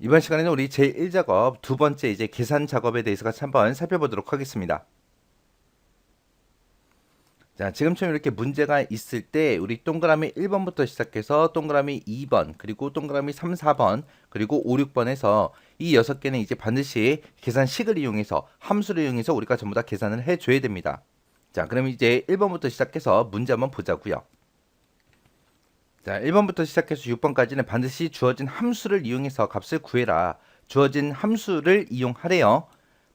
이번 시간에는 우리 제1작업 두 번째 이제 계산 작업에 대해서 같이 한번 살펴보도록 하겠습니다. 자, 지금처럼 이렇게 문제가 있을 때 우리 동그라미 1번부터 시작해서 동그라미 2번, 그리고 동그라미 3, 4번, 그리고 5, 6번에서 이 6개는 이제 반드시 계산식을 이용해서 함수를 이용해서 우리가 전부 다 계산을 해줘야 됩니다. 자, 그럼 이제 1번부터 시작해서 문제 한번 보자고요. 자, 1번부터 시작해서 6번까지는 반드시 주어진 함수를 이용해서 값을 구해라. 주어진 함수를 이용하래요.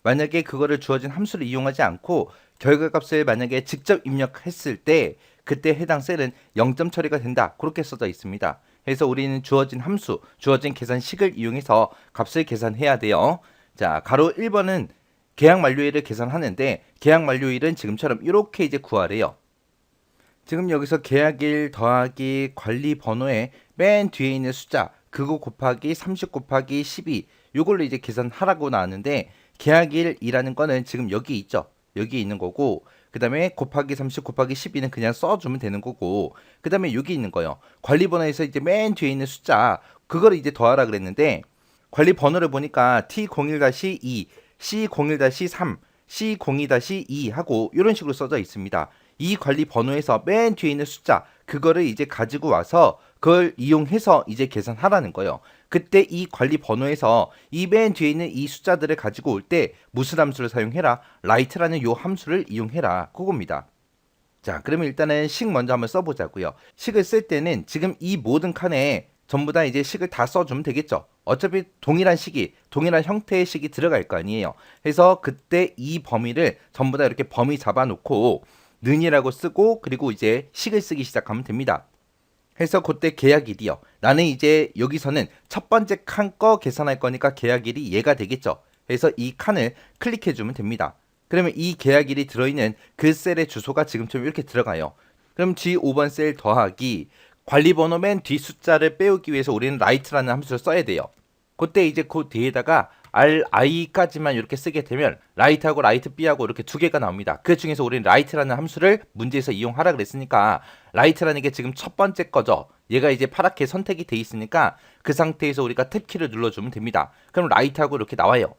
만약에 그거를 주어진 함수를 이용하지 않고 결과값을 만약에 직접 입력했을 때 그때 해당 셀은 0점 처리가 된다. 그렇게 써져 있습니다. 그래서 우리는 주어진 함수, 주어진 계산식을 이용해서 값을 계산해야 돼요. 자, 가로 1번은 계약 만료일을 계산하는데 계약 만료일은 지금처럼 이렇게 이제 구하래요. 지금 여기서 계약일 더하기 관리 번호의 맨 뒤에 있는 숫자 그거 곱하기 30 곱하기 12 요걸로 이제 계산하라고 나왔는데 계약일이라는 거는 지금 여기 있죠. 여기 있는 거고 그 다음에 곱하기 30 곱하기 12는 그냥 써주면 되는 거고 그 다음에 여기 있는 거요. 관리 번호에서 이제 맨 뒤에 있는 숫자 그거를 이제 더하라 그랬는데 관리 번호를 보니까 T01-2, C01-3, C02-2 하고 이런 식으로 써져 있습니다. 이 관리 번호에서 맨 뒤에 있는 숫자 그거를 이제 가지고 와서 그걸 이용해서 이제 계산하라는 거예요. 그때 이 관리 번호에서 이 맨 뒤에 있는 이 숫자들을 가지고 올 때 무슨 함수를 사용해라? write라는 요 함수를 이용해라. 그겁니다. 자, 그러면 일단은 식 먼저 한번 써보자고요. 식을 쓸 때는 지금 이 모든 칸에 전부 다 이제 식을 다 써주면 되겠죠. 어차피 동일한 식이, 동일한 형태의 식이 들어갈 거 아니에요. 그래서 그때 이 범위를 전부 다 이렇게 범위 잡아놓고 는이라고 쓰고 그리고 이제 식을 쓰기 시작하면 됩니다. 해서 그때 계약일이요. 나는 이제 여기서는 첫 번째 칸 거 계산할 거니까 계약일이 얘가 되겠죠. 그래서 이 칸을 클릭해주면 됩니다. 그러면 이 계약일이 들어있는 그 셀의 주소가 지금처럼 이렇게 들어가요. 그럼 G5번 셀 더하기 관리번호 맨 뒤 숫자를 빼오기 위해서 우리는 write라는 함수를 써야 돼요. 그때 이제 그 뒤에다가 ri까지만 이렇게 쓰게 되면 write하고 writeB하고 이렇게 두 개가 나옵니다. 그 중에서 우리는 write라는 함수를 문제에서 이용하라 그랬으니까 write라는 게 지금 첫 번째 거죠. 얘가 이제 파랗게 선택이 돼 있으니까 그 상태에서 우리가 탭키를 눌러주면 됩니다. 그럼 write하고 이렇게 나와요.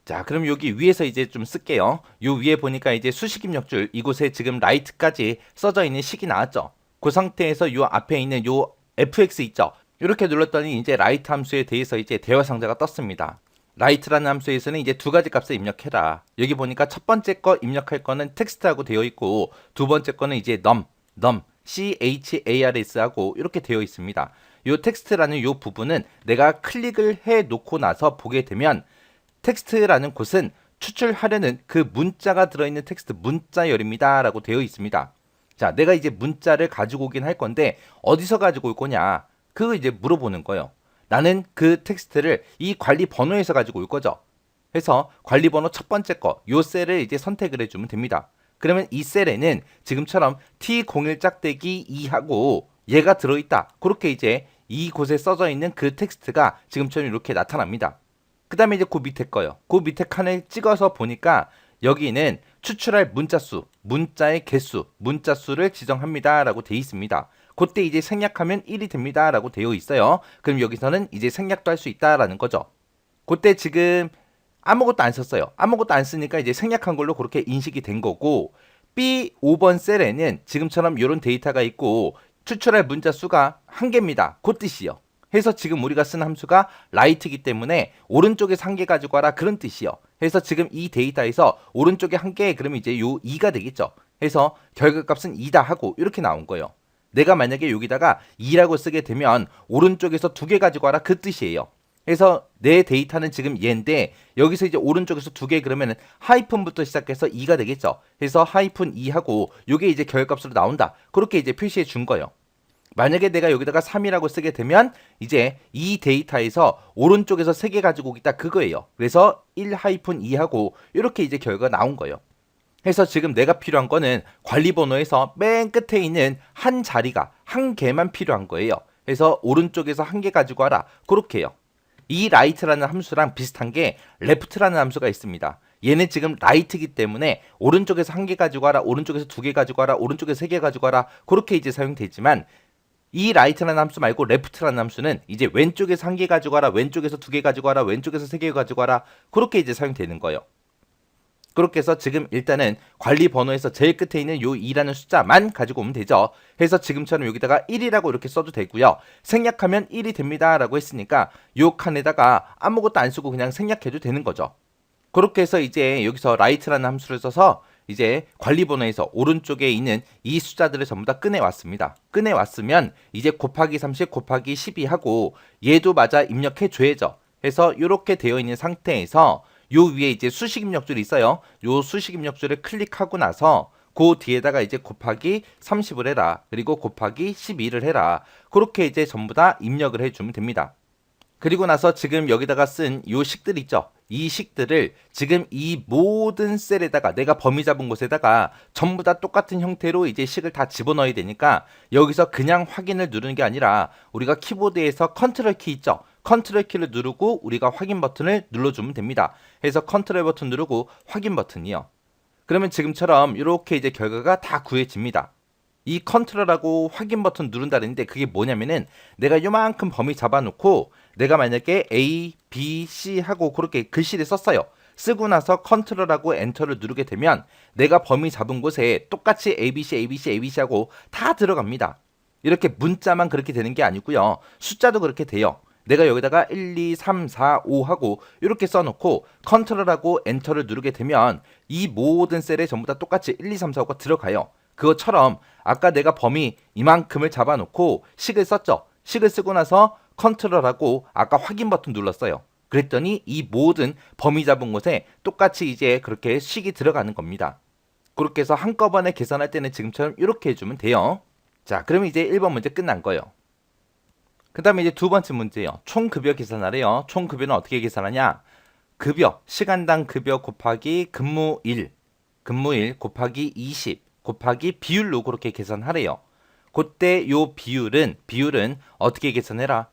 자, 그럼 여기 위에서 이제 좀 쓸게요. 요 위에 보니까 이제 수식 입력줄 이곳에 지금 write까지 써져 있는 식이 나왔죠. 그 상태에서 요 앞에 있는 요 fx 있죠. 이렇게 눌렀더니 이제 write 함수에 대해서 이제 대화 상자가 떴습니다. write라는 함수에서는 이제 두 가지 값을 입력해라. 여기 보니까 첫 번째 거 입력할 거는 텍스트하고 되어 있고 두 번째 거는 이제 num, chars하고 이렇게 되어 있습니다. 요 텍스트라는 요 부분은 내가 클릭을 해 놓고 나서 보게 되면 텍스트라는 곳은 추출하려는 그 문자가 들어있는 텍스트 문자열입니다 라고 되어 있습니다. 자, 내가 이제 문자를 가지고 오긴 할 건데 어디서 가지고 올 거냐 그거 이제 물어보는 거예요. 나는 그 텍스트를 이 관리 번호에서 가지고 올 거죠. 그래서 관리 번호 첫 번째 거, 요 셀을 이제 선택을 해주면 됩니다. 그러면 이 셀에는 지금처럼 T01 짝대기 2하고 얘가 들어있다. 그렇게 이제 이곳에 써져 있는 그 텍스트가 지금처럼 이렇게 나타납니다. 그 다음에 이제 그 밑에 거요. 그 밑에 칸을 찍어서 보니까 여기는 추출할 문자 수, 문자의 개수, 문자 수를 지정합니다. 라고 되어 있습니다. 그때 이제 생략하면 1이 됩니다. 라고 되어 있어요. 그럼 여기서는 이제 생략도 할 수 있다라는 거죠. 그때 지금 아무것도 안 썼어요. 아무것도 안 쓰니까 이제 생략한 걸로 그렇게 인식이 된 거고 B5번 셀에는 지금처럼 이런 데이터가 있고 추출할 문자 수가 1개입니다. 그 뜻이요. 해서 지금 우리가 쓴 함수가 write이기 때문에 오른쪽에서 1개 가지고 와라 그런 뜻이요. 해서 지금 이 데이터에서 오른쪽에 1개 그러면 이제 요 2가 되겠죠. 해서 결과값은 2다 하고 이렇게 나온 거예요. 내가 만약에 여기다가 2라고 쓰게 되면 오른쪽에서 2개 가지고 와라 그 뜻이에요. 그래서 내 데이터는 지금 얘인데 여기서 이제 오른쪽에서 2개 그러면은 하이픈부터 시작해서 2가 되겠죠. 그래서 하이픈 2하고 요게 이제 결과값으로 나온다. 그렇게 이제 표시해 준 거예요. 만약에 내가 여기다가 3이라고 쓰게 되면 이제 이 데이터에서 오른쪽에서 3개 가지고 오겠다 그거예요. 그래서 1-2하고 이렇게 이제 결과가 나온 거예요. 그래서 지금 내가 필요한 거는 관리 번호에서 맨 끝에 있는 한 자리가 한 개만 필요한 거예요. 그래서 오른쪽에서 1개 가지고 와라. 그렇게요. 이 write라는 함수랑 비슷한 게 left라는 함수가 있습니다. 얘는 지금 right이기 때문에 오른쪽에서 1개 가지고 와라, 오른쪽에서 2개 가지고 와라, 오른쪽에서 3개 가지고 와라 그렇게 이제 사용되지만 이 right라는 함수 말고 left라는 함수는 이제 왼쪽에서 한 개 가지고 와라, 왼쪽에서 두 개 가지고 와라, 왼쪽에서 세 개 가지고 와라. 그렇게 이제 사용되는 거예요. 그렇게 해서 지금 일단은 관리 번호에서 제일 끝에 있는 요 2라는 숫자만 가지고 오면 되죠. 그래서 지금처럼 여기다가 1이라고 이렇게 써도 되고요. 생략하면 1이 됩니다 라고 했으니까 요 칸에다가 아무것도 안 쓰고 그냥 생략해도 되는 거죠. 그렇게 해서 이제 여기서 right라는 함수를 써서 이제 관리 번호에서 오른쪽에 있는 이 숫자들을 전부 다 꺼내왔습니다. 꺼내왔으면 이제 곱하기 30 곱하기 12 하고 얘도 맞아 입력해 줘야죠. 해서 이렇게 되어 있는 상태에서 요 위에 이제 수식 입력줄이 있어요. 요 수식 입력줄을 클릭하고 나서 그 뒤에다가 이제 곱하기 30을 해라. 그리고 곱하기 12를 해라. 그렇게 이제 전부 다 입력을 해주면 됩니다. 그리고 나서 지금 여기다가 쓴 요 식들 있죠. 이 식들을 지금 이 모든 셀에다가 내가 범위 잡은 곳에다가 전부 다 똑같은 형태로 이제 식을 다 집어넣어야 되니까 여기서 그냥 확인을 누르는 게 아니라 우리가 키보드에서 컨트롤 키 있죠. 컨트롤 키를 누르고 우리가 확인 버튼을 눌러주면 됩니다. 그래서 컨트롤 버튼 누르고 확인 버튼이요. 그러면 지금처럼 이렇게 이제 결과가 다 구해집니다. 이 컨트롤하고 확인 버튼 누른다는데 그게 뭐냐면은 내가 요만큼 범위 잡아놓고 내가 만약에 A, B, C 하고 그렇게 글씨를 썼어요. 쓰고 나서 컨트롤하고 엔터를 누르게 되면 내가 범위 잡은 곳에 똑같이 ABC, ABC, ABC 하고 다 들어갑니다. 이렇게 문자만 그렇게 되는 게 아니고요. 숫자도 그렇게 돼요. 내가 여기다가 1, 2, 3, 4, 5 하고 이렇게 써놓고 컨트롤하고 엔터를 누르게 되면 이 모든 셀에 전부 다 똑같이 1, 2, 3, 4, 5가 들어가요. 그것처럼 아까 내가 범위 이만큼을 잡아놓고 식을 썼죠. 식을 쓰고 나서 컨트롤하고 아까 확인 버튼 눌렀어요. 그랬더니 이 모든 범위 잡은 곳에 똑같이 이제 그렇게 식이 들어가는 겁니다. 그렇게 해서 한꺼번에 계산할 때는 지금처럼 이렇게 해주면 돼요. 자, 그러면 이제 1번 문제 끝난 거예요. 그 다음에 이제 두 번째 문제예요. 총급여 계산하래요. 총급여는 어떻게 계산하냐? 급여, 시간당 급여 곱하기 근무일 곱하기 20 곱하기 비율로 그렇게 계산하래요. 그때 요 비율은 어떻게 계산해라?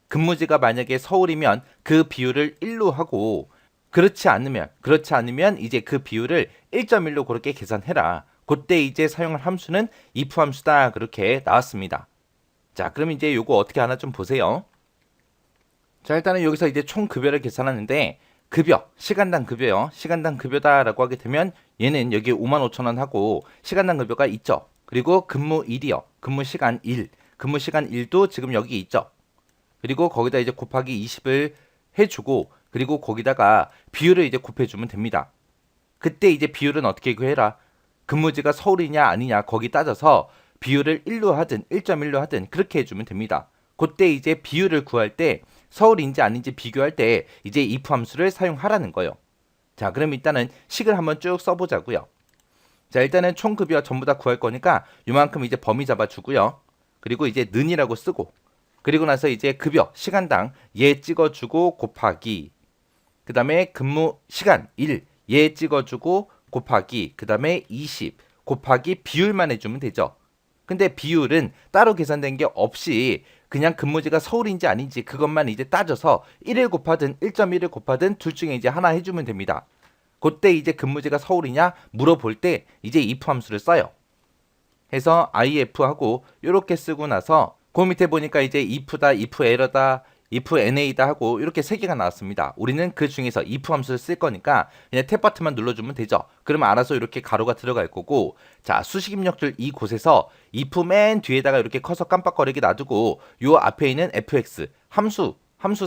근무지가 만약에 서울이면 그 비율을 1로 하고 그렇지 않으면 이제 그 비율을 1.1로 그렇게 계산해라. 그때 이제 사용할 함수는 if 함수다. 그렇게 나왔습니다. 자, 그럼 이제 요거 어떻게 하나 좀 보세요. 자, 일단은 여기서 이제 총 급여를 계산하는데 급여, 시간당 급여요. 시간당 급여다라고 하게 되면 얘는 여기 55,000원 하고 시간당 급여가 있죠. 그리고 근무일이요. 근무시간 1. 근무시간 1도 지금 여기 있죠. 그리고 거기다 이제 곱하기 20을 해주고 그리고 거기다가 비율을 이제 곱해주면 됩니다. 그때 이제 비율은 어떻게 구해라? 근무지가 서울이냐 아니냐 거기 따져서 비율을 1로 하든 1.1로 하든 그렇게 해주면 됩니다. 그때 이제 비율을 구할 때 서울인지 아닌지 비교할 때 이제 if 함수를 사용하라는 거예요. 자, 그럼 일단은 식을 한번 쭉 써보자고요. 자, 일단은 총급여 전부 다 구할 거니까 요만큼 이제 범위 잡아주고요. 그리고 이제 는이라고 쓰고 그리고 나서 이제 급여 시간당 얘 찍어주고 곱하기 그 다음에 근무 시간 1 얘 찍어주고 곱하기 그 다음에 20 곱하기 비율만 해주면 되죠. 근데 비율은 따로 계산된 게 없이 그냥 근무지가 서울인지 아닌지 그것만 이제 따져서 1을 곱하든 1.1을 곱하든 둘 중에 이제 하나 해주면 됩니다. 그때 이제 근무지가 서울이냐 물어볼 때 이제 if 함수를 써요. 해서 if하고 이렇게 쓰고 나서 그 밑에 보니까 이제 if다, if error다, if na다 하고 이렇게 세 개가 나왔습니다. 우리는 그 중에서 if 함수를 쓸 거니까 그냥 탭 버튼만 눌러주면 되죠. 그러면 알아서 이렇게 가로가 들어갈 거고 자 수식 입력줄 이곳에서 if 맨 뒤에다가 이렇게 커서 깜빡거리게 놔두고 요 앞에 있는 fx 함수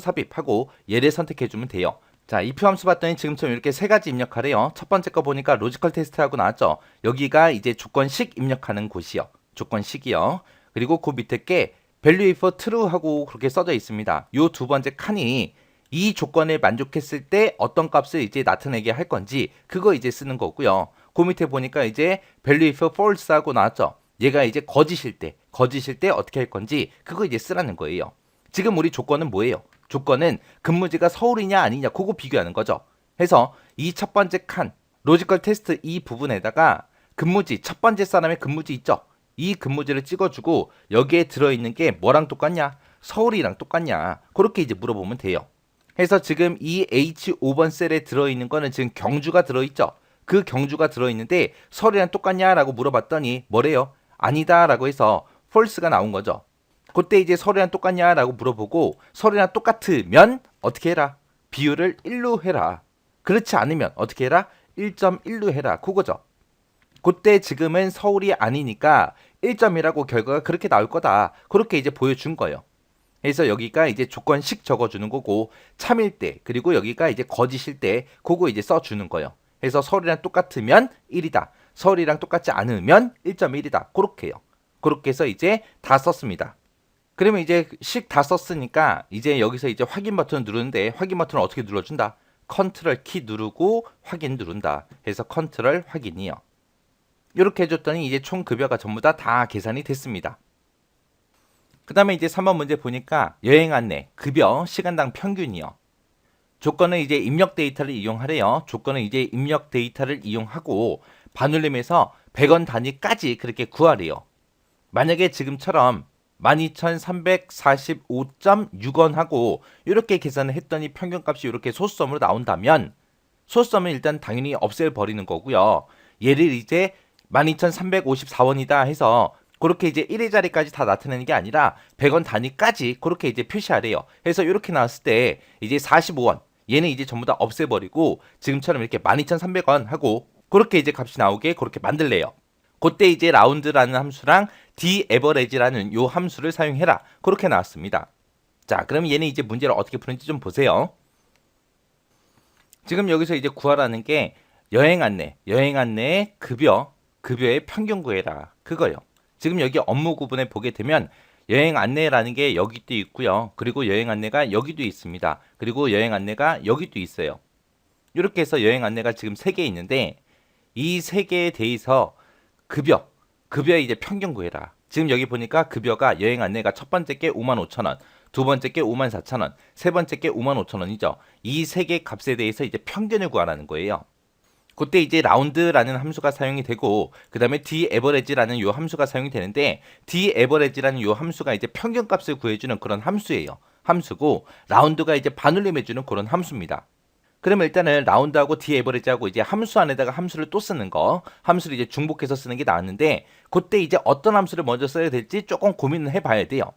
삽입하고 얘를 선택해주면 돼요. 자, if 함수 봤더니 지금처럼 이렇게 세 가지 입력하래요. 첫 번째 거 보니까 로지컬 테스트하고 나왔죠. 여기가 이제 조건식 입력하는 곳이요. 조건식이요. 그리고 그 밑에 게 value if true 하고 그렇게 써져 있습니다. 요 두 번째 칸이 이 조건을 만족했을 때 어떤 값을 이제 나타내게 할 건지 그거 이제 쓰는 거고요. 그 밑에 보니까 이제 value if false 하고 나왔죠. 얘가 이제 거짓일 때 어떻게 할 건지 그거 이제 쓰라는 거예요. 지금 우리 조건은 뭐예요? 조건은 근무지가 서울이냐 아니냐 그거 비교하는 거죠. 해서 이 첫 번째 칸 로지컬 테스트 이 부분에다가 근무지 첫 번째 사람의 근무지 있죠. 이 근무지를 찍어주고 여기에 들어있는 게 뭐랑 똑같냐? 서울이랑 똑같냐? 그렇게 이제 물어보면 돼요. 해서 지금 이 H5번 셀에 들어있는 거는 지금 경주가 들어있죠. 그 경주가 들어있는데 서울이랑 똑같냐라고 물어봤더니 뭐래요? 아니다 라고 해서 false가 나온 거죠. 그때 이제 서류랑 똑같냐라고 물어보고 서류랑 똑같으면 어떻게 해라? 비율을 1로 해라. 그렇지 않으면 어떻게 해라? 1.1로 해라. 그거죠. 그때 지금은 서울이 아니니까 1점이라고 결과가 그렇게 나올 거다. 그렇게 이제 보여준 거예요. 그래서 여기가 이제 조건식 적어주는 거고 참일 때 그리고 여기가 이제 거짓일 때 그거 이제 써주는 거예요. 그래서 서울이랑 똑같으면 1이다. 서울이랑 똑같지 않으면 1.1이다. 그렇게요. 그렇게 해서 이제 다 썼습니다. 그러면 이제 식 다 썼으니까 이제 여기서 이제 확인 버튼을 누르는데 확인 버튼을 어떻게 눌러준다? 컨트롤 키 누르고 확인 누른다. 해서 컨트롤 확인이요. 이렇게 해줬더니 이제 총 급여가 전부 다 계산이 됐습니다. 그 다음에 이제 3번 문제 보니까 여행 안내, 급여, 시간당 평균이요. 조건은 이제 입력 데이터를 이용하래요. 조건은 이제 입력 데이터를 이용하고 반올림에서 100원 단위까지 그렇게 구하래요. 만약에 지금처럼 12,345.6원 하고 이렇게 계산을 했더니 평균값이 이렇게 소수점으로 나온다면 소수점은 일단 당연히 없애버리는 거고요. 얘를 이제 12,354원이다 해서 그렇게 이제 1의 자리까지 다 나타내는 게 아니라 100원 단위까지 그렇게 이제 표시하래요. 그래서 이렇게 나왔을 때 이제 45원 얘는 이제 전부 다 없애버리고 지금처럼 이렇게 12,300원 하고 그렇게 이제 값이 나오게 그렇게 만들래요. 그때 이제 라운드라는 함수랑 dAverage라는 요 함수를 사용해라. 그렇게 나왔습니다. 자, 그럼 얘는 이제 문제를 어떻게 푸는지 좀 보세요. 지금 여기서 이제 구하라는 게 여행 안내의 급여의 평균 구해라. 그거요. 지금 여기 업무 구분에 보게 되면 여행 안내라는 게 여기도 있고요. 그리고 여행 안내가 여기도 있습니다. 그리고 여행 안내가 여기도 있어요. 이렇게 해서 여행 안내가 지금 3개 있는데 이 3개에 대해서 급여의 이제 평균 구해라. 지금 여기 보니까 급여가 여행 안내가 첫 번째 게 55,000원, 두 번째 게 54,000원, 세 번째 게 55,000원이죠. 이 3개 값에 대해서 이제 평균을 구하라는 거예요. 그때 이제 라운드라는 함수가 사용이 되고 그 다음에 dAverage라는 요 함수가 사용이 되는데 dAverage라는 요 함수가 이제 평균값을 구해주는 그런 함수예요. 함수고 라운드가 이제 반올림해주는 그런 함수입니다. 그러면 일단은 라운드하고 dAverage하고 이제 함수 안에다가 함수를 또 쓰는 거 함수를 이제 중복해서 쓰는 게 나왔는데 그때 이제 어떤 함수를 먼저 써야 될지 조금 고민을 해봐야 돼요.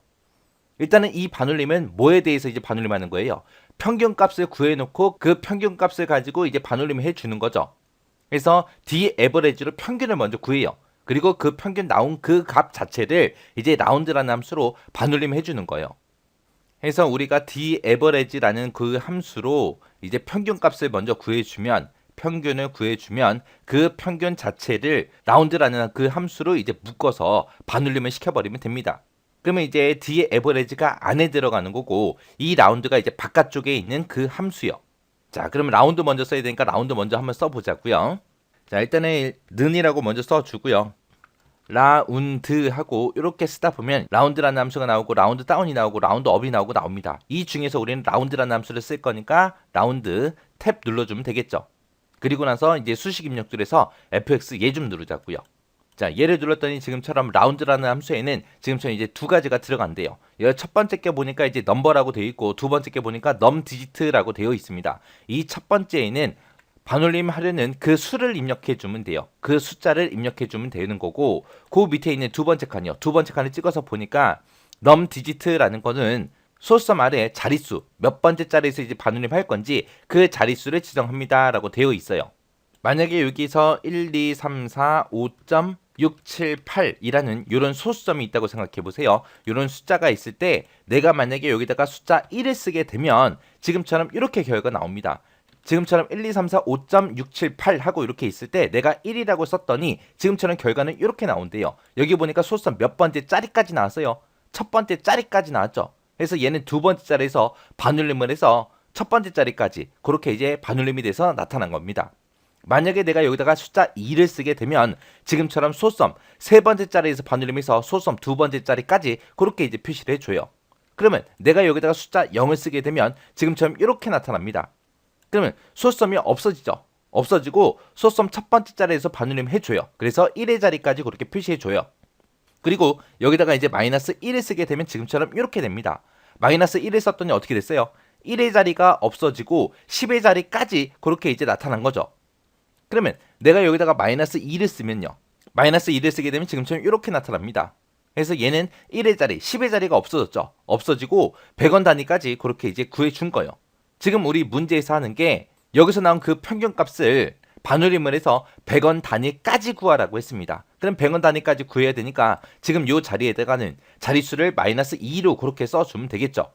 일단은 이 반올림은 뭐에 대해서 이제 반올림하는 거예요? 평균값을 구해놓고 그 평균값을 가지고 이제 반올림을 해주는 거죠. 그래서 dAverage로 평균을 먼저 구해요. 그리고 그 평균 나온 그 값 자체를 이제 라운드라는 함수로 반올림 해주는 거예요. 그래서 우리가 dAverage라는 그 함수로 이제 평균값을 먼저 구해주면 평균을 구해주면 그 평균 자체를 라운드라는 그 함수로 이제 묶어서 반올림을 시켜버리면 됩니다. 그러면 이제 dAverage가 안에 들어가는 거고 이 라운드가 이제 바깥쪽에 있는 그 함수요. 자, 그럼 라운드 먼저 써야 되니까 라운드 먼저 한번 써보자고요. 자, 일단은 는이라고 먼저 써주고요. 라운드 하고 이렇게 쓰다 보면 라운드라는 함수가 나오고 라운드 다운이 나오고 라운드 업이 나오고 나옵니다. 이 중에서 우리는 라운드라는 함수를 쓸 거니까 라운드 탭 눌러주면 되겠죠. 그리고 나서 이제 수식 입력줄에서 fx 얘 좀 누르자고요. 자, 얘를 눌렀더니 지금처럼 라운드라는 함수에는 지금처럼 이제 두 가지가 들어간대요. 여기 첫 번째 게 보니까 이제 넘버라고 되어 있고 두 번째 게 보니까 넘 디지트라고 되어 있습니다. 이 첫 번째에는 반올림 하려는 그 수를 입력해 주면 돼요. 그 숫자를 입력해 주면 되는 거고 그 밑에 있는 두 번째 칸이요. 두 번째 칸을 찍어서 보니까 넘 디지트라는 거는 소수점 아래 자릿수 몇 번째 자리에서 이제 반올림 할 건지 그 자릿수를 지정합니다 라고 되어 있어요. 만약에 여기서 1, 2, 3, 4, 5.678이라는 이런 소수점이 있다고 생각해 보세요. 이런 숫자가 있을 때 내가 만약에 여기다가 숫자 1을 쓰게 되면 지금처럼 이렇게 결과가 나옵니다. 지금처럼 1, 2, 3, 4, 5.678 하고 이렇게 있을 때 내가 1이라고 썼더니 지금처럼 결과는 이렇게 나온대요. 여기 보니까 소수점 몇 번째 짜리까지 나왔어요. 첫 번째 짜리까지 나왔죠. 그래서 얘는 두 번째 짜리에서 반올림을 해서 첫 번째 짜리까지 그렇게 이제 반올림이 돼서 나타난 겁니다. 만약에 내가 여기다가 숫자 2를 쓰게 되면 지금처럼 소수점 세 번째 자리에서 반올림해서 소수점 두 번째 자리까지 그렇게 이제 표시를 해줘요. 그러면 내가 여기다가 숫자 0을 쓰게 되면 지금처럼 이렇게 나타납니다. 그러면 소수점이 없어지죠. 없어지고 소수점 첫 번째 자리에서 반올림 해줘요. 그래서 1의 자리까지 그렇게 표시해줘요. 그리고 여기다가 이제 마이너스 1을 쓰게 되면 지금처럼 이렇게 됩니다. 마이너스 1을 썼더니 어떻게 됐어요? 1의 자리가 없어지고 10의 자리까지 그렇게 이제 나타난 거죠. 그러면 내가 여기다가 마이너스 2를 쓰면요. 마이너스 2를 쓰게 되면 지금처럼 이렇게 나타납니다. 그래서 얘는 1의 자리, 10의 자리가 없어졌죠. 없어지고 100원 단위까지 그렇게 이제 구해준 거예요. 지금 우리 문제에서 하는 게 여기서 나온 그 평균값을 반올림을 해서 100원 단위까지 구하라고 했습니다. 그럼 100원 단위까지 구해야 되니까 지금 요 자리에다가는 자릿수를 마이너스 2로 그렇게 써주면 되겠죠.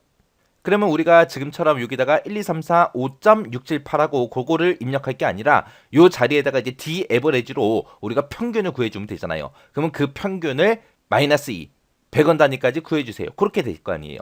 그러면 우리가 지금처럼 여기다가 1, 2, 3, 4, 5.678하고 그거를 입력할 게 아니라 요 자리에다가 이제 D 에버리지로 우리가 평균을 구해주면 되잖아요. 그러면 그 평균을 마이너스 2, 100원 단위까지 구해주세요. 그렇게 될 거 아니에요.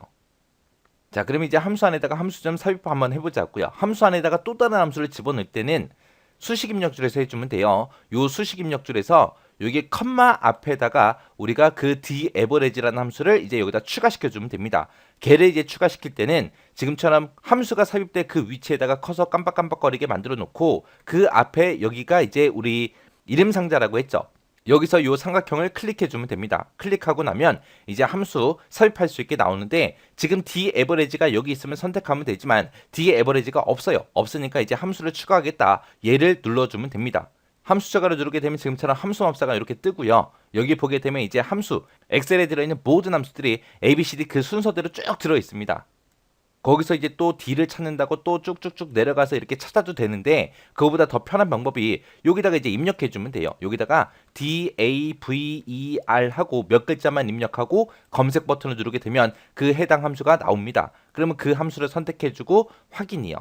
자, 그럼 이제 함수 안에다가 함수점 삽입 한번 해보자고요. 함수 안에다가 또 다른 함수를 집어넣을 때는 수식 입력줄에서 해주면 돼요. 요 수식 입력줄에서 여기 컴마 앞에다가 우리가 그 dAverage라는 함수를 이제 여기다 추가시켜주면 됩니다. 걔를 이제 추가시킬 때는 지금처럼 함수가 삽입된 그 위치에다가 커서 깜빡깜빡거리게 만들어 놓고 그 앞에 여기가 이제 우리 이름 상자라고 했죠. 여기서 요 삼각형을 클릭해 주면 됩니다. 클릭하고 나면 이제 함수 삽입할 수 있게 나오는데 지금 dAverage가 여기 있으면 선택하면 되지만 dAverage가 없어요. 없으니까 이제 함수를 추가하겠다. 얘를 눌러주면 됩니다. 함수 추가를 누르게 되면 지금처럼 함수 맙사가 이렇게 뜨고요. 여기 보게 되면 이제 함수, 엑셀에 들어있는 모든 함수들이 ABCD 그 순서대로 쭉 들어 있습니다. 거기서 이제 또 D를 찾는다고 또 쭉쭉쭉 내려가서 이렇게 찾아도 되는데 그거보다 더 편한 방법이 여기다가 이제 입력해 주면 돼요. 여기다가 DAVER 하고 몇 글자만 입력하고 검색 버튼을 누르게 되면 그 해당 함수가 나옵니다. 그러면 그 함수를 선택해 주고 확인이요.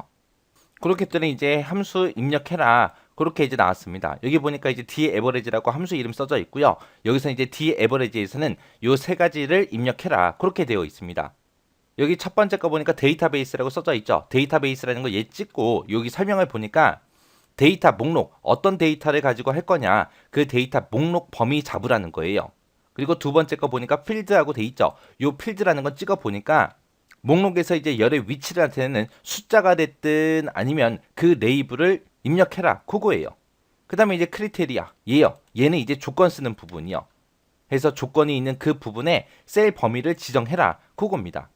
그렇게 했더니 이제 함수 입력해라. 그렇게 이제 나왔습니다. 여기 보니까 이제 dAverage라고 함수 이름 써져 있고요. 여기서 이제 dAverage에서는 요 세 가지를 입력해라. 그렇게 되어 있습니다. 여기 첫 번째 거 보니까 데이터베이스라고 써져 있죠. 데이터베이스라는 거 얘 찍고 여기 설명을 보니까 데이터 목록, 어떤 데이터를 가지고 할 거냐, 그 데이터 목록 범위 잡으라는 거예요. 그리고 두 번째 거 보니까 필드하고 돼 있죠. 요 필드라는 거 찍어 보니까 목록에서 이제 열의 위치를 나타내는 숫자가 됐든 아니면 그 레이블을 입력해라. 그거예요. 그 다음에 이제 크리테리아, 얘요. 얘는 이제 조건 쓰는 부분이요. 해서 조건이 있는 그 부분에 셀 범위를 지정해라. 그겁니다.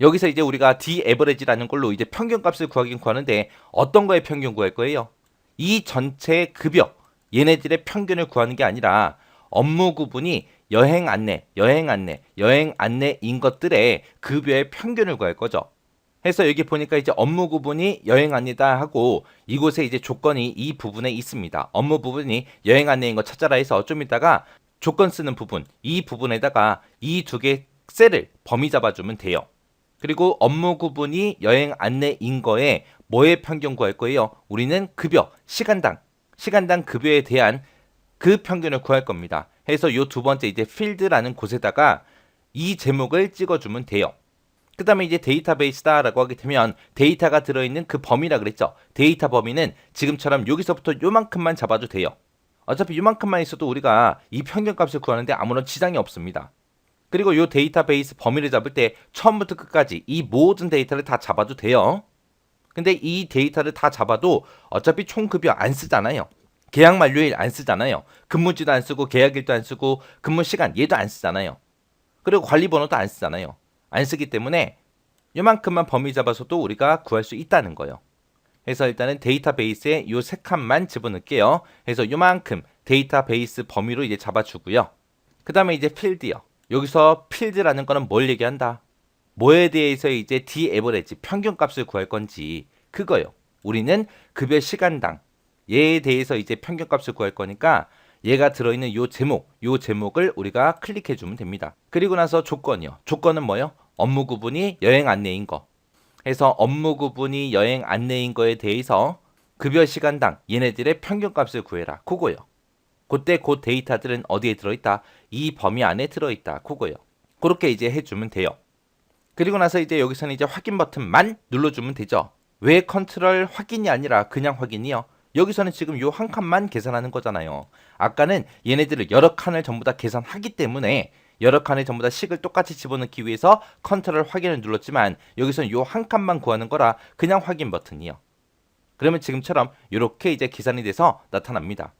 여기서 이제 우리가 dAverage라는 걸로 이제 평균값을 구하긴 구하는데 어떤 거에 평균 구할 거예요? 이 전체 급여, 얘네들의 평균을 구하는 게 아니라 업무 구분이 여행 안내인 것들의 급여의 평균을 구할 거죠. 해서 여기 보니까 이제 업무 구분이 여행 안내다 하고 이곳에 이제 조건이 이 부분에 있습니다. 업무 부분이 여행 안내인 거 찾아라 해서 좀 이따가 조건 쓰는 부분, 이 부분에다가 이 두 개 셀을 범위 잡아주면 돼요. 그리고 업무 구분이 여행 안내인 거에 뭐의 평균 구할 거예요? 우리는 급여, 시간당 급여에 대한 그 평균을 구할 겁니다. 해서 요 두 번째 이제 필드라는 곳에다가 이 제목을 찍어주면 돼요. 그 다음에 이제 데이터베이스다라고 하게 되면 데이터가 들어있는 그 범위라 그랬죠. 데이터 범위는 지금처럼 여기서부터 요만큼만 잡아도 돼요. 어차피 요만큼만 있어도 우리가 이 평균값을 구하는데 아무런 지장이 없습니다. 그리고 이 데이터베이스 범위를 잡을 때 처음부터 끝까지 이 모든 데이터를 다 잡아도 돼요. 근데 이 데이터를 다 잡아도 어차피 총급여 안 쓰잖아요. 계약 만료일 안 쓰잖아요. 근무지도 안 쓰고 계약일도 안 쓰고 근무 시간 얘도 안 쓰잖아요. 그리고 관리번호도 안 쓰잖아요. 안 쓰기 때문에 요만큼만 범위 잡아서도 우리가 구할 수 있다는 거예요. 그래서 일단은 데이터베이스에 요 세 칸만 집어넣을게요. 그래서 요만큼 데이터베이스 범위로 이제 잡아주고요. 그 다음에 이제 필드요. 여기서 필드라는 거는 뭘 얘기한다? 뭐에 대해서 이제 dAverage 평균값을 구할 건지 그거요. 우리는 급여 시간당 얘에 대해서 이제 평균값을 구할 거니까 얘가 들어있는 요 제목을 우리가 클릭해 주면 됩니다. 그리고 나서 조건이요. 조건은 뭐요? 업무 구분이 여행 안내인 거. 해서 업무 구분이 여행 안내인 거에 대해서 급여 시간당 얘네들의 평균값을 구해라. 그거요. 그때 그 데이터들은 어디에 들어있다? 이 범위 안에 들어있다. 그거요. 그렇게 이제 해주면 돼요. 그리고 나서 이제 여기서는 이제 확인 버튼만 눌러주면 되죠. 왜 컨트롤 확인이 아니라 그냥 확인이요? 여기서는 지금 요 한 칸만 계산하는 거잖아요. 아까는 얘네들을 여러 칸을 전부 다 계산하기 때문에 여러 칸에 전부 다 식을 똑같이 집어넣기 위해서 컨트롤 확인을 눌렀지만 여기서는 요 한 칸만 구하는 거라 그냥 확인 버튼이요. 그러면 지금처럼 이렇게 이제 계산이 돼서 나타납니다.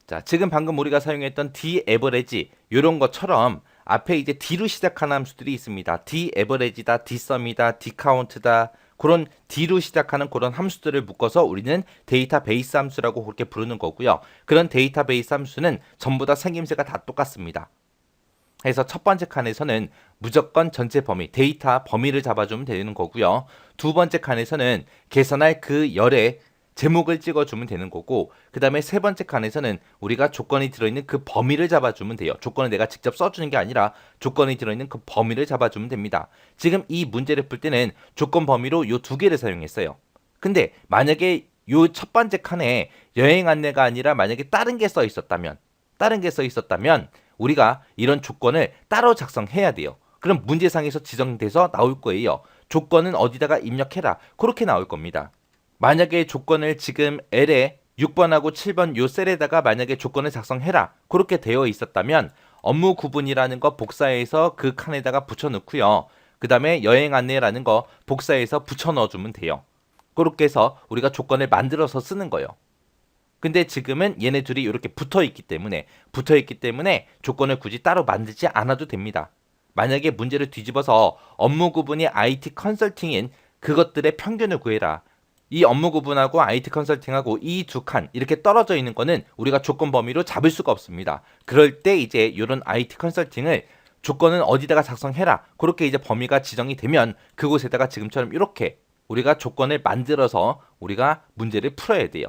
자, 지금 방금 우리가 사용했던 dAverage 이런 것처럼 앞에 이제 D로 시작하는 함수들이 있습니다. dAverage다, dsum이다, dcount다 그런 D로 시작하는 그런 함수들을 묶어서 우리는 데이터베이스 함수라고 그렇게 부르는 거고요. 그런 데이터베이스 함수는 전부 다 생김새가 다 똑같습니다. 해서 첫 번째 칸에서는 무조건 전체 범위, 데이터 범위를 잡아주면 되는 거고요. 두 번째 칸에서는 계산할 그 열의 제목을 찍어주면 되는 거고, 그 다음에 세 번째 칸에서는 우리가 조건이 들어있는 그 범위를 잡아주면 돼요. 조건을 내가 직접 써주는 게 아니라 조건이 들어있는 그 범위를 잡아주면 됩니다. 지금 이 문제를 풀 때는 조건 범위로 요 두 개를 사용했어요. 근데 만약에 요 첫 번째 칸에 여행 안내가 아니라 만약에 다른 게 써 있었다면 우리가 이런 조건을 따로 작성해야 돼요. 그럼 문제상에서 지정돼서 나올 거예요. 조건은 어디다가 입력해라. 그렇게 나올 겁니다. 만약에 조건을 지금 L에 6번하고 7번 요 셀에다가 만약에 조건을 작성해라. 그렇게 되어 있었다면 업무 구분이라는 거 복사해서 그 칸에다가 붙여넣고요. 그 다음에 여행 안내라는 거 복사해서 붙여 넣어주면 돼요. 그렇게 해서 우리가 조건을 만들어서 쓰는 거예요. 근데 지금은 얘네 둘이 이렇게 붙어있기 때문에 조건을 굳이 따로 만들지 않아도 됩니다. 만약에 문제를 뒤집어서 업무 구분이 IT 컨설팅인 그것들의 평균을 구해라. 이 업무 구분하고 IT 컨설팅하고 이 두 칸 이렇게 떨어져 있는 거는 우리가 조건 범위로 잡을 수가 없습니다. 그럴 때 이제 이런 IT 컨설팅을 조건은 어디다가 작성해라. 그렇게 이제 범위가 지정이 되면 그곳에다가 지금처럼 이렇게 우리가 조건을 만들어서 우리가 문제를 풀어야 돼요.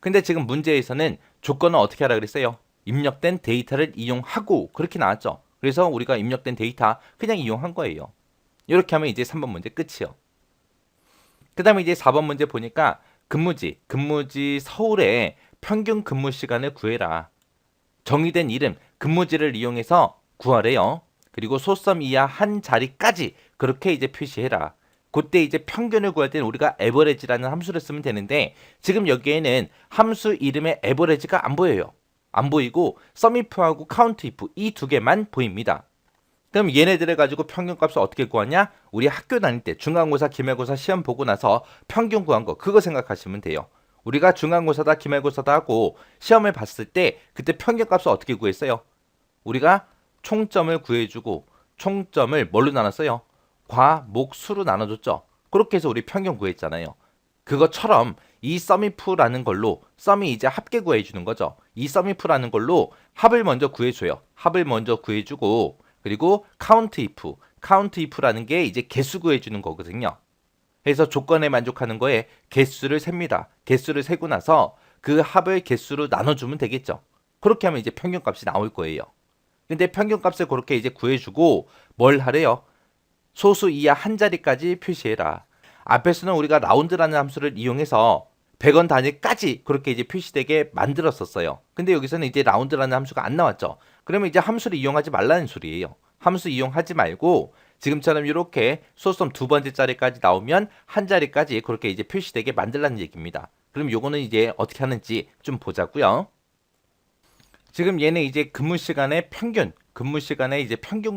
근데 지금 문제에서는 조건은 어떻게 하라 그랬어요? 입력된 데이터를 이용하고 그렇게 나왔죠. 그래서 우리가 입력된 데이터 그냥 이용한 거예요. 이렇게 하면 이제 3번 문제 끝이요. 그 다음에 이제 4번 문제 보니까 근무지 서울의 평균 근무 시간을 구해라. 정의된 이름 근무지를 이용해서 구하래요. 그리고 소섬 이하 한 자리까지 그렇게 이제 표시해라. 그때 이제 평균을 구할 때는 우리가 에버리지라는 함수를 쓰면 되는데 지금 여기에는 함수 이름의 에버리지가 안 보여요. 안 보이고 썸이프하고 카운트이프 이 두 개만 보입니다. 그럼 얘네들을 가지고 평균값을 어떻게 구하냐? 우리 학교 다닐 때 중간고사, 기말고사 시험 보고 나서 평균 구한 거 그거 생각하시면 돼요. 우리가 중간고사다, 기말고사다 하고 시험을 봤을 때 그때 평균값을 어떻게 구했어요? 우리가 총점을 구해주고 총점을 뭘로 나눴어요? 과, 목, 수로 나눠줬죠. 그렇게 해서 우리 평균 구했잖아요. 그것처럼 이 썸이프라는 걸로 썸이 이제 합계 구해주는 거죠. 이 썸이프라는 걸로 합을 먼저 구해줘요. 합을 먼저 구해주고 그리고 카운트이프라는 게 이제 개수 구해주는 거거든요. 그래서 조건에 만족하는 거에 개수를 셉니다. 개수를 세고 나서 그 합을 개수로 나눠주면 되겠죠. 그렇게 하면 이제 평균값이 나올 거예요. 근데 평균값을 그렇게 이제 구해주고 뭘 하래요? 소수 이하 한 자리까지 표시해라. 앞에서는 우리가 라운드라는 함수를 이용해서 100원 단위까지 그렇게 이제 표시되게 만들었었어요. 근데 여기서는 이제 라운드라는 함수가 안 나왔죠. 그러면 이제 함수를 이용하지 말라는 소리예요. 함수 이용하지 말고 지금처럼 이렇게 소수점 두 번째 자리까지 나오면 한 자리까지 그렇게 이제 표시되게 만들라는 얘기입니다. 그럼 요거는 이제 어떻게 하는지 좀 보자고요. 지금 얘는 이제 근무 시간의 평균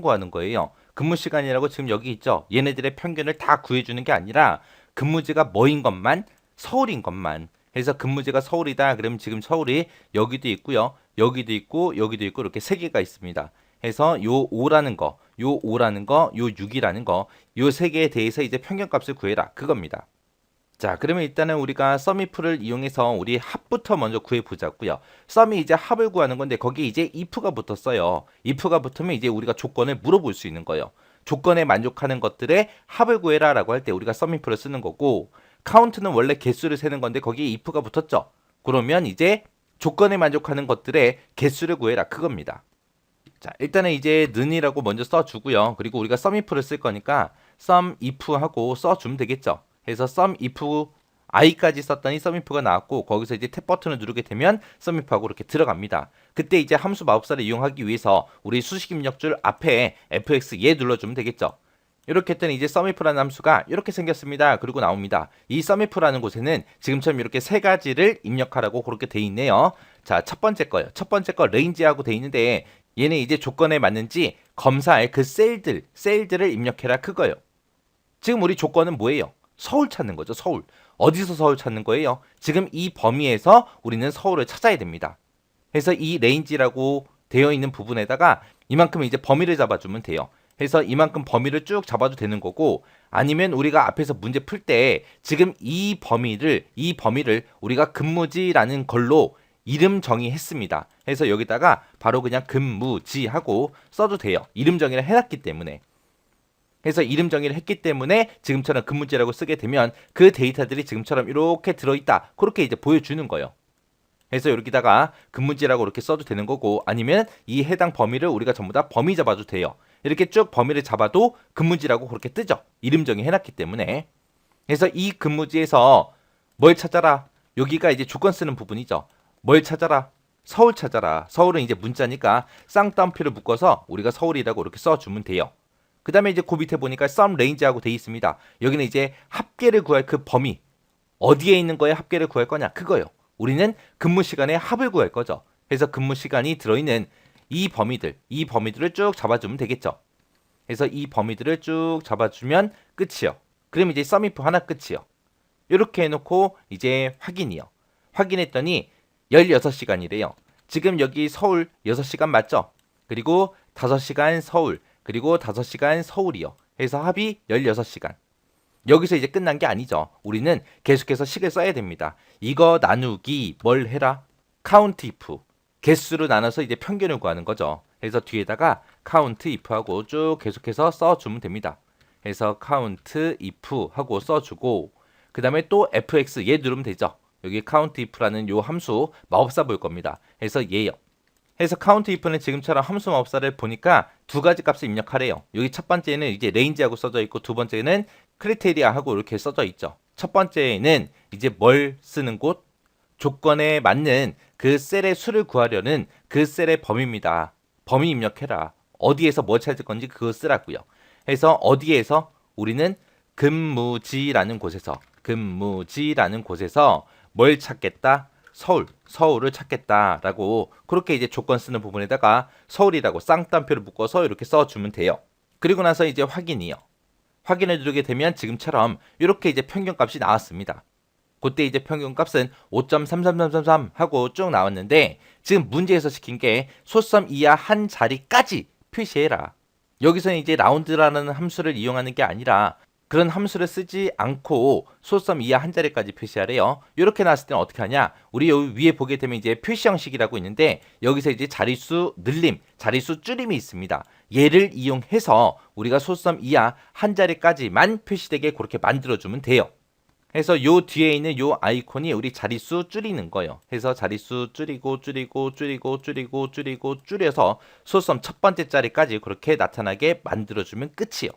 구하는 거예요. 근무 시간이라고 지금 여기 있죠. 얘네들의 평균을 다 구해주는 게 아니라 근무지가 뭐인 것만 서울인 것만. 그래서 근무지가 서울이다. 그러면 지금 서울이 여기도 있고요. 여기도 있고 여기도 있고 이렇게 세 개가 있습니다. 해서 요 5라는 거, 요 6이라는 거, 요 세 개에 대해서 이제 평균값을 구해라. 그겁니다. 자, 그러면 일단은 우리가 썸이프를 이용해서 우리 합부터 먼저 구해보자고요. 썸이 이제 합을 구하는 건데 거기 이제 if가 붙었어요. if가 붙으면 이제 우리가 조건을 물어볼 수 있는 거예요. 조건에 만족하는 것들의 합을 구해라 라고 할 때 우리가 썸이프를 쓰는 거고 카운트는 원래 개수를 세는 건데 거기에 if가 붙었죠. 그러면 이제 조건에 만족하는 것들의 개수를 구해라 그겁니다. 자, 일단은 이제 는이라고 먼저 써주고요. 그리고 우리가 썸이프를 쓸 거니까 썸if 하고 써주면 되겠죠. 그래서 썸if i까지 썼더니 썸if가 나왔고 거기서 이제 탭 버튼을 누르게 되면 썸if하고 이렇게 들어갑니다. 그때 이제 함수 마법사를 이용하기 위해서 우리 수식 입력줄 앞에 fx 얘 눌러주면 되겠죠. 이렇게 했더니 이제 썸if라는 함수가 이렇게 생겼습니다. 그리고 나옵니다. 이 썸if라는 곳에는 지금처럼 이렇게 세 가지를 입력하라고 그렇게 돼 있네요. 자, 첫 번째 거요. 첫 번째 거 레인지하고 돼 있는데 얘는 이제 조건에 맞는지 검사할 그 셀들을 입력해라 그거예요. 지금 우리 조건은 뭐예요? 서울 찾는 거죠. 서울. 어디서 서울 찾는 거예요? 지금 이 범위에서 우리는 서울을 찾아야 됩니다. 그래서 이 레인지라고 되어 있는 부분에다가 이만큼 이제 범위를 잡아주면 돼요. 그래서 이만큼 범위를 쭉 잡아도 되는 거고 아니면 우리가 앞에서 문제 풀 때 지금 이 범위를 우리가 근무지라는 걸로 이름 정의했습니다. 해서 여기다가 바로 그냥 근무지 하고 써도 돼요. 이름 정의를 해놨기 때문에. 해서 이름 정의를 했기 때문에 지금처럼 근무지라고 쓰게 되면 그 데이터들이 지금처럼 이렇게 들어있다. 그렇게 이제 보여주는 거예요. 그래서 여기다가 근무지라고 이렇게 써도 되는 거고, 아니면 이 해당 범위를 우리가 전부 다 범위 잡아도 돼요. 이렇게 쭉 범위를 잡아도 근무지라고 그렇게 뜨죠. 이름 정의 해놨기 때문에. 그래서 이 근무지에서 뭘 찾아라. 여기가 이제 조건 쓰는 부분이죠. 뭘 찾아라. 서울 찾아라. 서울은 이제 문자니까 쌍따옴표를 묶어서 우리가 서울이라고 이렇게 써주면 돼요. 그 다음에 이제 그 밑에 보니까 sum range하고 돼 있습니다. 여기는 이제 합계를 구할 그 범위. 어디에 있는 거에 합계를 구할 거냐? 그거요. 우리는 근무 시간에 합을 구할 거죠. 그래서 근무 시간이 들어있는 이 범위들을 쭉 잡아주면 되겠죠. 그래서 이 범위들을 쭉 잡아주면 끝이요. 그럼 이제 썸이프 하나 끝이요. 이렇게 해놓고 이제 확인이요. 확인했더니 16시간이래요. 지금 여기 서울 6시간 맞죠? 그리고 5시간 서울, 그리고 5시간 서울이요. 해서 합이 16시간. 여기서 이제 끝난 게 아니죠. 우리는 계속해서 식을 써야 됩니다. 이거 나누기 뭘 해라? count if. 개수로 나눠서 이제 평균을 구하는 거죠. 그래서 뒤에다가 count if 하고 쭉 계속해서 써주면 됩니다. 그래서 count if 하고 써주고, 그 다음에 또 fx 얘 누르면 되죠. 여기 count if라는 요 함수 마법사 볼 겁니다. 그래서 얘요. 해서 count if는 지금처럼 함수 마법사를 보니까 두 가지 값을 입력하래요. 여기 첫 번째는 이제 range하고 써져 있고, 두 번째는 크리테리아하고 이렇게 써져 있죠. 첫 번째는 이제 뭘 쓰는 곳? 조건에 맞는 그 셀의 수를 구하려는 그 셀의 범위입니다. 범위 입력해라. 어디에서 뭐 찾을 건지 그거 쓰라고요. 해서 어디에서? 우리는 근무지라는 곳에서 뭘 찾겠다? 서울을 찾겠다라고 그렇게 이제 조건 쓰는 부분에다가 서울이라고 쌍따옴표를 묶어서 이렇게 써주면 돼요. 그리고 나서 이제 확인이요. 확인을 누르게 되면 지금처럼 이렇게 이제 평균값이 나왔습니다. 그때 이제 평균값은 5.33333 하고 쭉 나왔는데, 지금 문제에서 시킨 게 소썸 이하 한 자리까지 표시해라. 여기서는 이제 라운드라는 함수를 이용하는 게 아니라 그런 함수를 쓰지 않고 소썸 이하 한 자리까지 표시하래요. 이렇게 나왔을 때는 어떻게 하냐? 우리 여기 위에 보게 되면 이제 표시 형식이라고 있는데, 여기서 이제 자릿수 늘림, 자릿수 줄임이 있습니다. 얘를 이용해서 우리가 소썸 이하 한 자리까지만 표시되게 그렇게 만들어주면 돼요. 그래서 요 뒤에 있는 요 아이콘이 우리 자릿수 줄이는 거예요. 해서 자릿수 줄이고 줄여서 소썸 첫 번째 자리까지 그렇게 나타나게 만들어주면 끝이에요.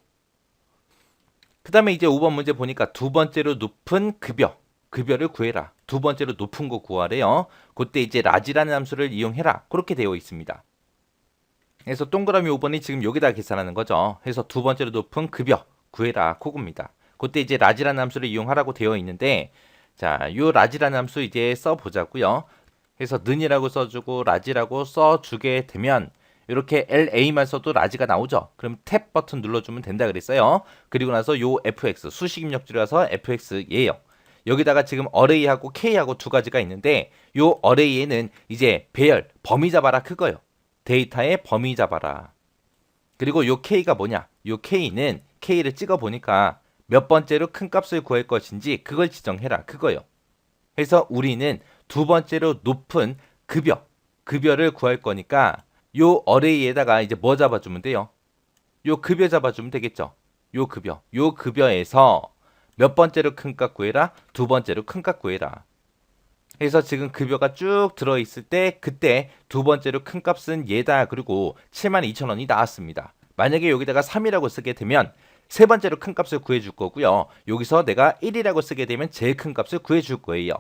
그 다음에 이제 5번 문제 보니까 두 번째로 높은 급여를 구해라. 두 번째로 높은 거 구하래요. 그때 이제 라지라는 함수를 이용해라. 그렇게 되어 있습니다. 그래서 동그라미 5번이 지금 여기다 계산하는 거죠. 해서 두 번째로 높은 급여 구해라. 그겁니다. 그때 이제 라지라는 함수를 이용하라고 되어 있는데, 자, 요 라지라는 함수 이제 써보자고요. 그래서 는이라고 써주고 라지라고 써주게 되면 이렇게 LA만 써도 라지가 나오죠. 그럼 탭 버튼 눌러주면 된다 그랬어요. 그리고 나서 요 fx 수식 입력 줄여서 fx 얘요. 여기다가 지금 array하고 k하고 두 가지가 있는데, 요 array에는 이제 배열 범위 잡아라 그거요. 데이터의 범위 잡아라. 그리고 요 k가 뭐냐? 요 k는 k를 찍어 보니까 몇 번째로 큰 값을 구할 것인지 그걸 지정해라 그거요. 그래서 우리는 두 번째로 높은 급여를 구할 거니까 요 어레이에다가 이제 뭐 잡아주면 돼요? 요 급여 잡아주면 되겠죠. 요 급여에서 몇 번째로 큰 값 구해라? 두 번째로 큰 값 구해라. 그래서 지금 급여가 쭉 들어있을 때 그때 두 번째로 큰 값은 얘다. 그리고 72,000원이 나왔습니다. 만약에 여기다가 3이라고 쓰게 되면 세 번째로 큰 값을 구해줄 거고요. 여기서 내가 1이라고 쓰게 되면 제일 큰 값을 구해줄 거예요.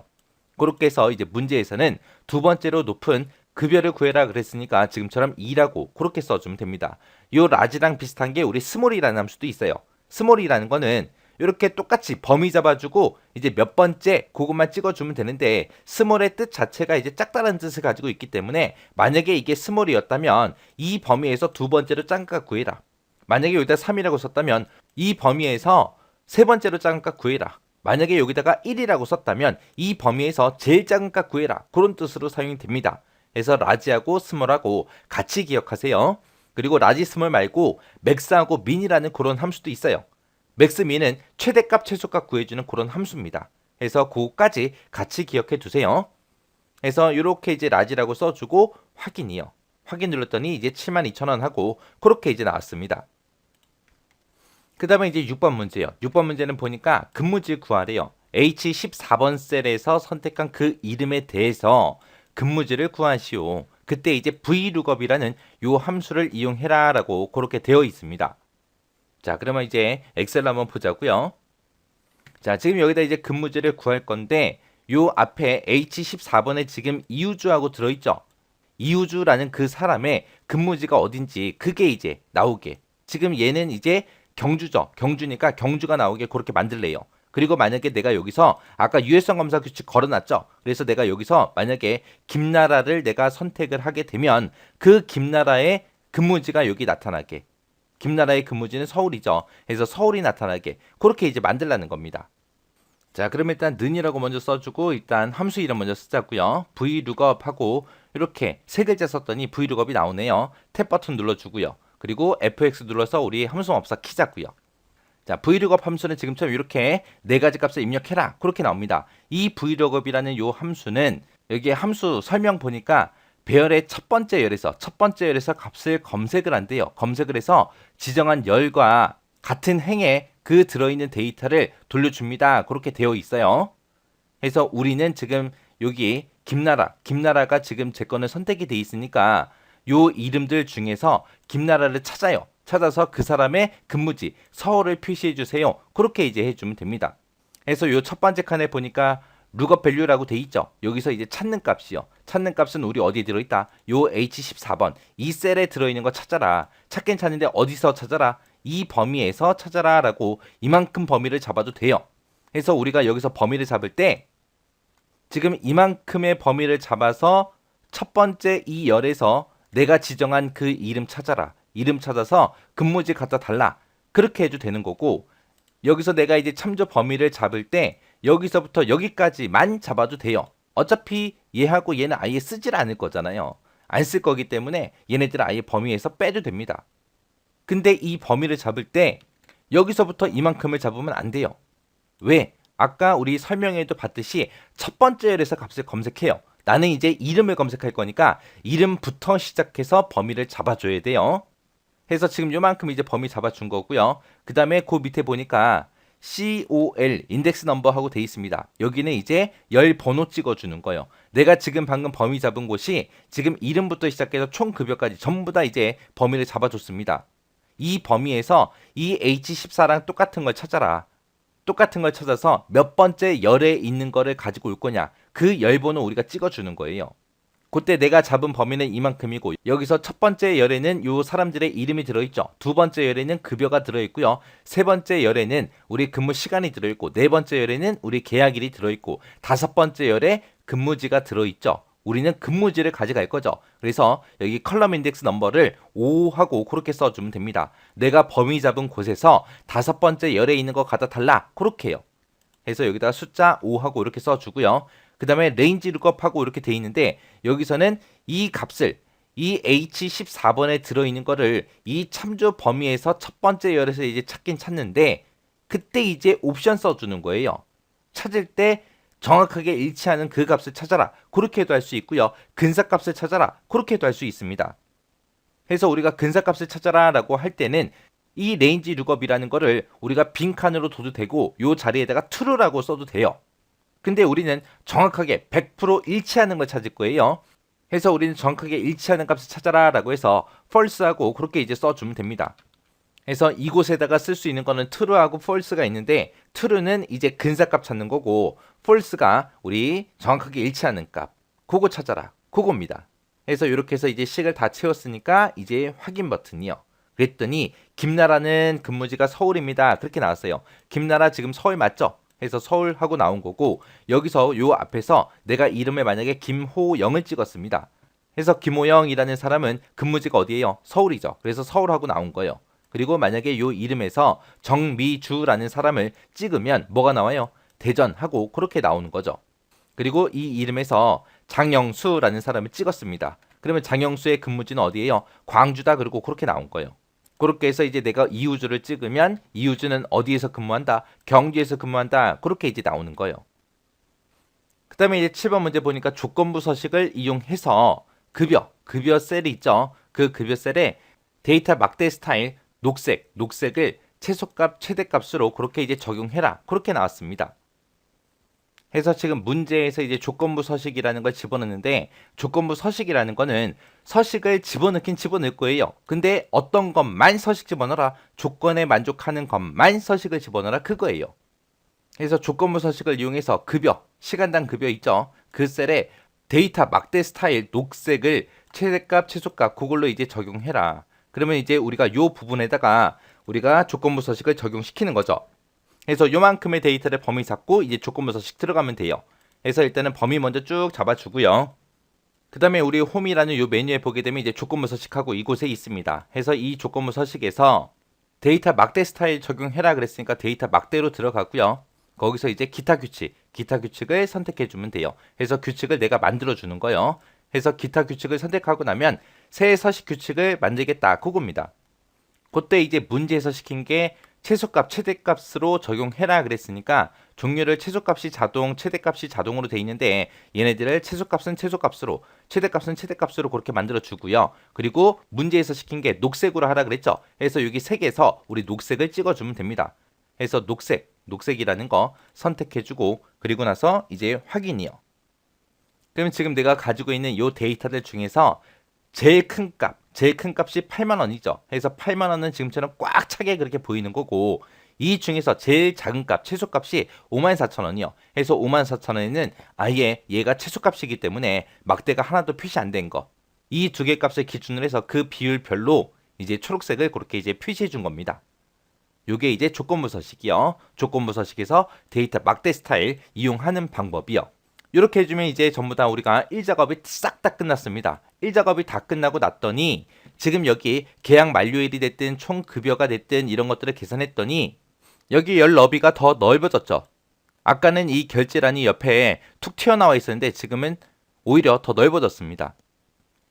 그렇게 해서 이제 문제에서는 두 번째로 높은 급여를 구해라 그랬으니까 지금처럼 2라고 그렇게 써주면 됩니다. 요 라지랑 비슷한 게 우리 스몰이라는 함수도 있어요. 스몰이라는 거는 이렇게 똑같이 범위 잡아주고 이제 몇 번째 그것만 찍어주면 되는데, 스몰의 뜻 자체가 이제 작다는 뜻을 가지고 있기 때문에 만약에 이게 스몰이었다면 이 범위에서 두 번째로 작은 값 구해라. 만약에 여기다 3이라고 썼다면 이 범위에서 세 번째로 작은 값 구해라. 만약에 여기다가 1이라고 썼다면 이 범위에서 제일 작은 값 구해라. 그런 뜻으로 사용이 됩니다. 그래서 라지하고 스몰하고 같이 기억하세요. 그리고 라지 스몰 말고 맥스하고 민이라는 그런 함수도 있어요. 맥스 민은 최대값 최소값 구해주는 그런 함수입니다. 그래서 그거까지 같이 기억해 두세요. 그래서 이렇게 이제 라지라고 써주고 확인이요. 확인 눌렀더니 이제 72,000원 하고 그렇게 이제 나왔습니다. 그 다음에 이제 6번 문제요. 6번 문제는 보니까 근무지 구하래요. H14번 셀에서 선택한 그 이름에 대해서 근무지를 구하시오. 그때 이제 VLOOKUP이라는 요 함수를 이용해라 라고 그렇게 되어 있습니다. 자, 그러면 이제 엑셀로 한번 보자고요. 자, 지금 여기다 이제 근무지를 구할 건데 요 앞에 H14번에 지금 이우주하고 들어있죠. 이우주라는 그 사람의 근무지가 어딘지 그게 이제 나오게. 지금 얘는 이제 경주죠. 경주니까 경주가 나오게 그렇게 만들래요. 그리고 만약에 내가 여기서 아까 유해성 검사 규칙 걸어놨죠. 그래서 내가 여기서 만약에 김나라를 내가 선택을 하게 되면 그 김나라의 근무지가 여기 나타나게. 김나라의 근무지는 서울이죠. 그래서 서울이 나타나게 그렇게 이제 만들라는 겁니다. 자, 그럼 일단 는이라고 먼저 써주고 일단 함수 이름 먼저 쓰자고요. VLOOKUP 하고 이렇게 세 글자 썼더니 VLOOKUP이 나오네요. 탭 버튼 눌러주고요. 그리고 FX 눌러서 우리 함수 업사 키자고요. 자, VLOOKUP 함수는 지금처럼 이렇게 네 가지 값을 입력해라. 그렇게 나옵니다. 이 VLOOKUP이라는 요 함수는 여기 함수 설명 보니까 배열의 첫 번째 열에서 값을 검색을 한대요. 검색을 해서 지정한 열과 같은 행에 그 들어있는 데이터를 돌려줍니다. 그렇게 되어 있어요. 그래서 우리는 지금 여기 김나라가 지금 제 거는 선택이 돼 있으니까 요 이름들 중에서 김나라를 찾아요. 찾아서 그 사람의 근무지 서울을 표시해 주세요. 그렇게 이제 해주면 됩니다. 그래서 요 첫 번째 칸에 보니까 룩업 밸류라고 돼 있죠. 여기서 이제 찾는 값이요. 찾는 값은 우리 어디에 들어있다? 요 H14번 이 셀에 들어있는 거 찾아라. 찾긴 찾는데 어디서 찾아라? 이 범위에서 찾아라 라고 이만큼 범위를 잡아도 돼요. 그래서 우리가 여기서 범위를 잡을 때 지금 이만큼의 범위를 잡아서 첫 번째 이 열에서 내가 지정한 그 이름 찾아라. 이름 찾아서 근무지 갖다 달라. 그렇게 해도 되는 거고 여기서 내가 이제 참조 범위를 잡을 때 여기서부터 여기까지만 잡아도 돼요. 어차피 얘하고 얘는 아예 쓰질 않을 거잖아요. 안 쓸 거기 때문에 얘네들은 아예 범위에서 빼도 됩니다. 근데 이 범위를 잡을 때 여기서부터 이만큼을 잡으면 안 돼요. 왜? 아까 우리 설명에도 봤듯이 첫 번째 열에서 값을 검색해요. 나는 이제 이름을 검색할 거니까 이름부터 시작해서 범위를 잡아줘야 돼요. 해서 지금 요만큼 이제 범위 잡아준 거고요. 그 다음에 그 밑에 보니까 COL 인덱스 넘버 하고 돼 있습니다. 여기는 이제 열 번호 찍어주는 거예요. 내가 지금 방금 범위 잡은 곳이 지금 이름부터 시작해서 총 급여까지 전부 다 이제 범위를 잡아줬습니다. 이 범위에서 이 H14랑 똑같은 걸 찾아라. 똑같은 걸 찾아서 몇 번째 열에 있는 거를 가지고 올 거냐. 그 열 번호 우리가 찍어주는 거예요. 그때 내가 잡은 범위는 이만큼이고 여기서 첫 번째 열에는 요 사람들의 이름이 들어있죠. 두 번째 열에는 급여가 들어있고요. 세 번째 열에는 우리 근무 시간이 들어있고 네 번째 열에는 우리 계약일이 들어있고 다섯 번째 열에 근무지가 들어있죠. 우리는 근무지를 가져갈 거죠. 그래서 여기 컬럼 인덱스 넘버를 5하고 그렇게 써주면 됩니다. 내가 범위 잡은 곳에서 다섯 번째 열에 있는 거 갖다 달라. 그렇게 해요. 그래서 여기다가 숫자 5하고 이렇게 써주고요. 그 다음에 레인지 룩업하고 이렇게 돼 있는데 여기서는 이 값을 이 H14번에 들어있는 거를 이 참조 범위에서 첫 번째 열에서 이제 찾긴 찾는데 그때 이제 옵션 써주는 거예요. 찾을 때 정확하게 일치하는 그 값을 찾아라. 그렇게도 할 수 있고요. 근사값을 찾아라. 그렇게도 할 수 있습니다. 그래서 우리가 근사값을 찾아라 라고 할 때는 이 레인지 룩업이라는 거를 우리가 빈칸으로 둬도 되고 요 자리에다가 true라고 써도 돼요. 근데 우리는 정확하게 100% 일치하는 걸 찾을 거예요. 해서 우리는 정확하게 일치하는 값을 찾아라 라고 해서 false하고 그렇게 이제 써주면 됩니다. 그래서 이곳에다가 쓸 수 있는 거는 true하고 false가 있는데 true는 이제 근사값 찾는 거고 false가 우리 정확하게 일치하는 값 그거 찾아라 그겁니다. 그래서 이렇게 해서 이제 식을 다 채웠으니까 이제 확인 버튼이요. 그랬더니 김나라는 근무지가 서울입니다. 그렇게 나왔어요. 김나라 지금 서울 맞죠? 해서 서울하고 나온 거고 여기서 요 앞에서 내가 이름을 만약에 김호영을 찍었습니다. 해서 김호영이라는 사람은 근무지가 어디예요? 서울이죠. 그래서 서울하고 나온 거예요. 그리고 만약에 요 이름에서 정미주라는 사람을 찍으면 뭐가 나와요? 대전하고 그렇게 나오는 거죠. 그리고 이 이름에서 장영수라는 사람을 찍었습니다. 그러면 장영수의 근무지는 어디예요? 광주다. 그리고 그렇게 나온 거예요. 그렇게 해서 이제 내가 이우주를 찍으면 이우주는 어디에서 근무한다? 경주에서 근무한다. 그렇게 이제 나오는 거예요. 그 다음에 이제 7번 문제 보니까 조건부 서식을 이용해서 급여 셀이 있죠. 그 급여 셀에 데이터 막대 스타일 녹색을 최소값, 최대값으로 그렇게 이제 적용해라. 그렇게 나왔습니다. 해서 지금 문제에서 이제 조건부 서식이라는 걸 집어넣는데 조건부 서식이라는 거는 서식을 집어넣긴 집어넣을 거예요. 근데 어떤 것만 서식 집어넣어라. 조건에 만족하는 것만 서식을 집어넣어라. 그거예요. 그래서 조건부 서식을 이용해서 시간당 급여 있죠. 그 셀에 데이터 막대 스타일 녹색을 최대값, 최소값 그걸로 이제 적용해라. 그러면 이제 우리가 요 부분에다가 우리가 조건부 서식을 적용시키는 거죠. 그래서 요만큼의 데이터를 범위 잡고 이제 조건부 서식 들어가면 돼요. 그래서 일단은 범위 먼저 쭉 잡아주고요. 그 다음에 우리 홈이라는 요 메뉴에 보게 되면 이제 조건부 서식하고 이곳에 있습니다. 해서 이 조건부 서식에서 데이터 막대 스타일 적용해라 그랬으니까 데이터 막대로 들어가고요. 거기서 이제 기타 규칙을 선택해 주면 돼요. 그래서 규칙을 내가 만들어 주는 거예요. 해서 기타 규칙을 선택하고 나면 새 서식 규칙을 만들겠다. 그겁니다. 그때 이제 문제에서 시킨 게 최소값, 최대값으로 적용해라 그랬으니까 종류를 최소값이 자동, 최대값이 자동으로 돼 있는데 얘네들을 최소값은 최소값으로, 최대값은 최대값으로 그렇게 만들어 주고요. 그리고 문제에서 시킨 게 녹색으로 하라 그랬죠. 그래서 여기 색에서 우리 녹색을 찍어 주면 됩니다. 그래서 녹색이라는 거 선택해 주고 그리고 나서 이제 확인이요. 그럼 지금 내가 가지고 있는 요 데이터들 중에서 제일 큰 값이 8만 원이죠. 그래서 8만 원은 지금처럼 꽉 차게 그렇게 보이는 거고 이 중에서 제일 작은 값, 최소값이 54,000원이요. 그래서 54,000원에는 아예 얘가 최소값이기 때문에 막대가 하나도 표시 안 된 거. 이 두 개 값을 기준으로 해서 그 비율별로 이제 초록색을 그렇게 이제 표시해 준 겁니다. 요게 이제 조건부 서식이요. 조건부 서식에서 데이터 막대 스타일 이용하는 방법이요. 이렇게 해주면 이제 전부 다 우리가 1작업이 싹 다 끝났습니다. 1작업이 다 끝나고 났더니 지금 여기 계약 만료일이 됐든 총 급여가 됐든 이런 것들을 계산했더니 여기 열 너비가 더 넓어졌죠. 아까는 이 결제란이 옆에 툭 튀어나와 있었는데 지금은 오히려 더 넓어졌습니다.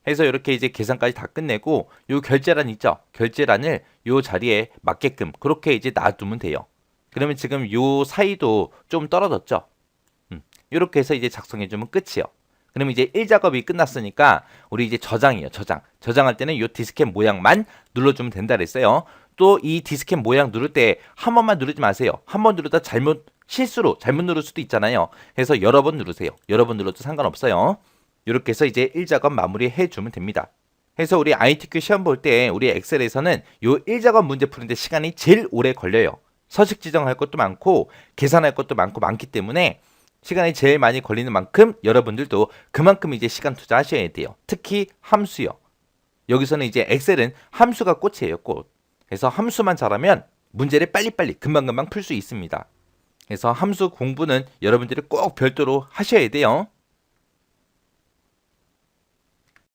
해서 이렇게 이제 계산까지 다 끝내고 요 결제란 있죠. 결제란을 요 자리에 맞게끔 그렇게 이제 놔두면 돼요. 그러면 지금 요 사이도 좀 떨어졌죠. 이렇게 해서 이제 작성해주면 끝이요. 그러면 이제 1작업이 끝났으니까 우리 이제 저장이에요. 저장할 때는 이 디스켓 모양만 눌러주면 된다 그랬어요. 또 이 디스켓 모양 누를 때 한 번만 누르지 마세요. 한 번 누르다 실수로 잘못 누를 수도 있잖아요. 그래서 여러 번 누르세요. 여러 번 눌러도 상관없어요. 이렇게 해서 이제 1작업 마무리해 주면 됩니다. 그래서 우리 ITQ 시험 볼 때 우리 엑셀에서는 이 1작업 문제 푸는데 시간이 제일 오래 걸려요. 서식 지정할 것도 많고 계산할 것도 많기 때문에 시간이 제일 많이 걸리는 만큼 여러분들도 그만큼 이제 시간 투자하셔야 돼요. 특히 함수요. 여기서는 이제 엑셀은 함수가 꽃이에요, 꽃. 그래서 함수만 잘하면 문제를 빨리빨리 금방금방 풀 수 있습니다. 그래서 함수 공부는 여러분들이 꼭 별도로 하셔야 돼요.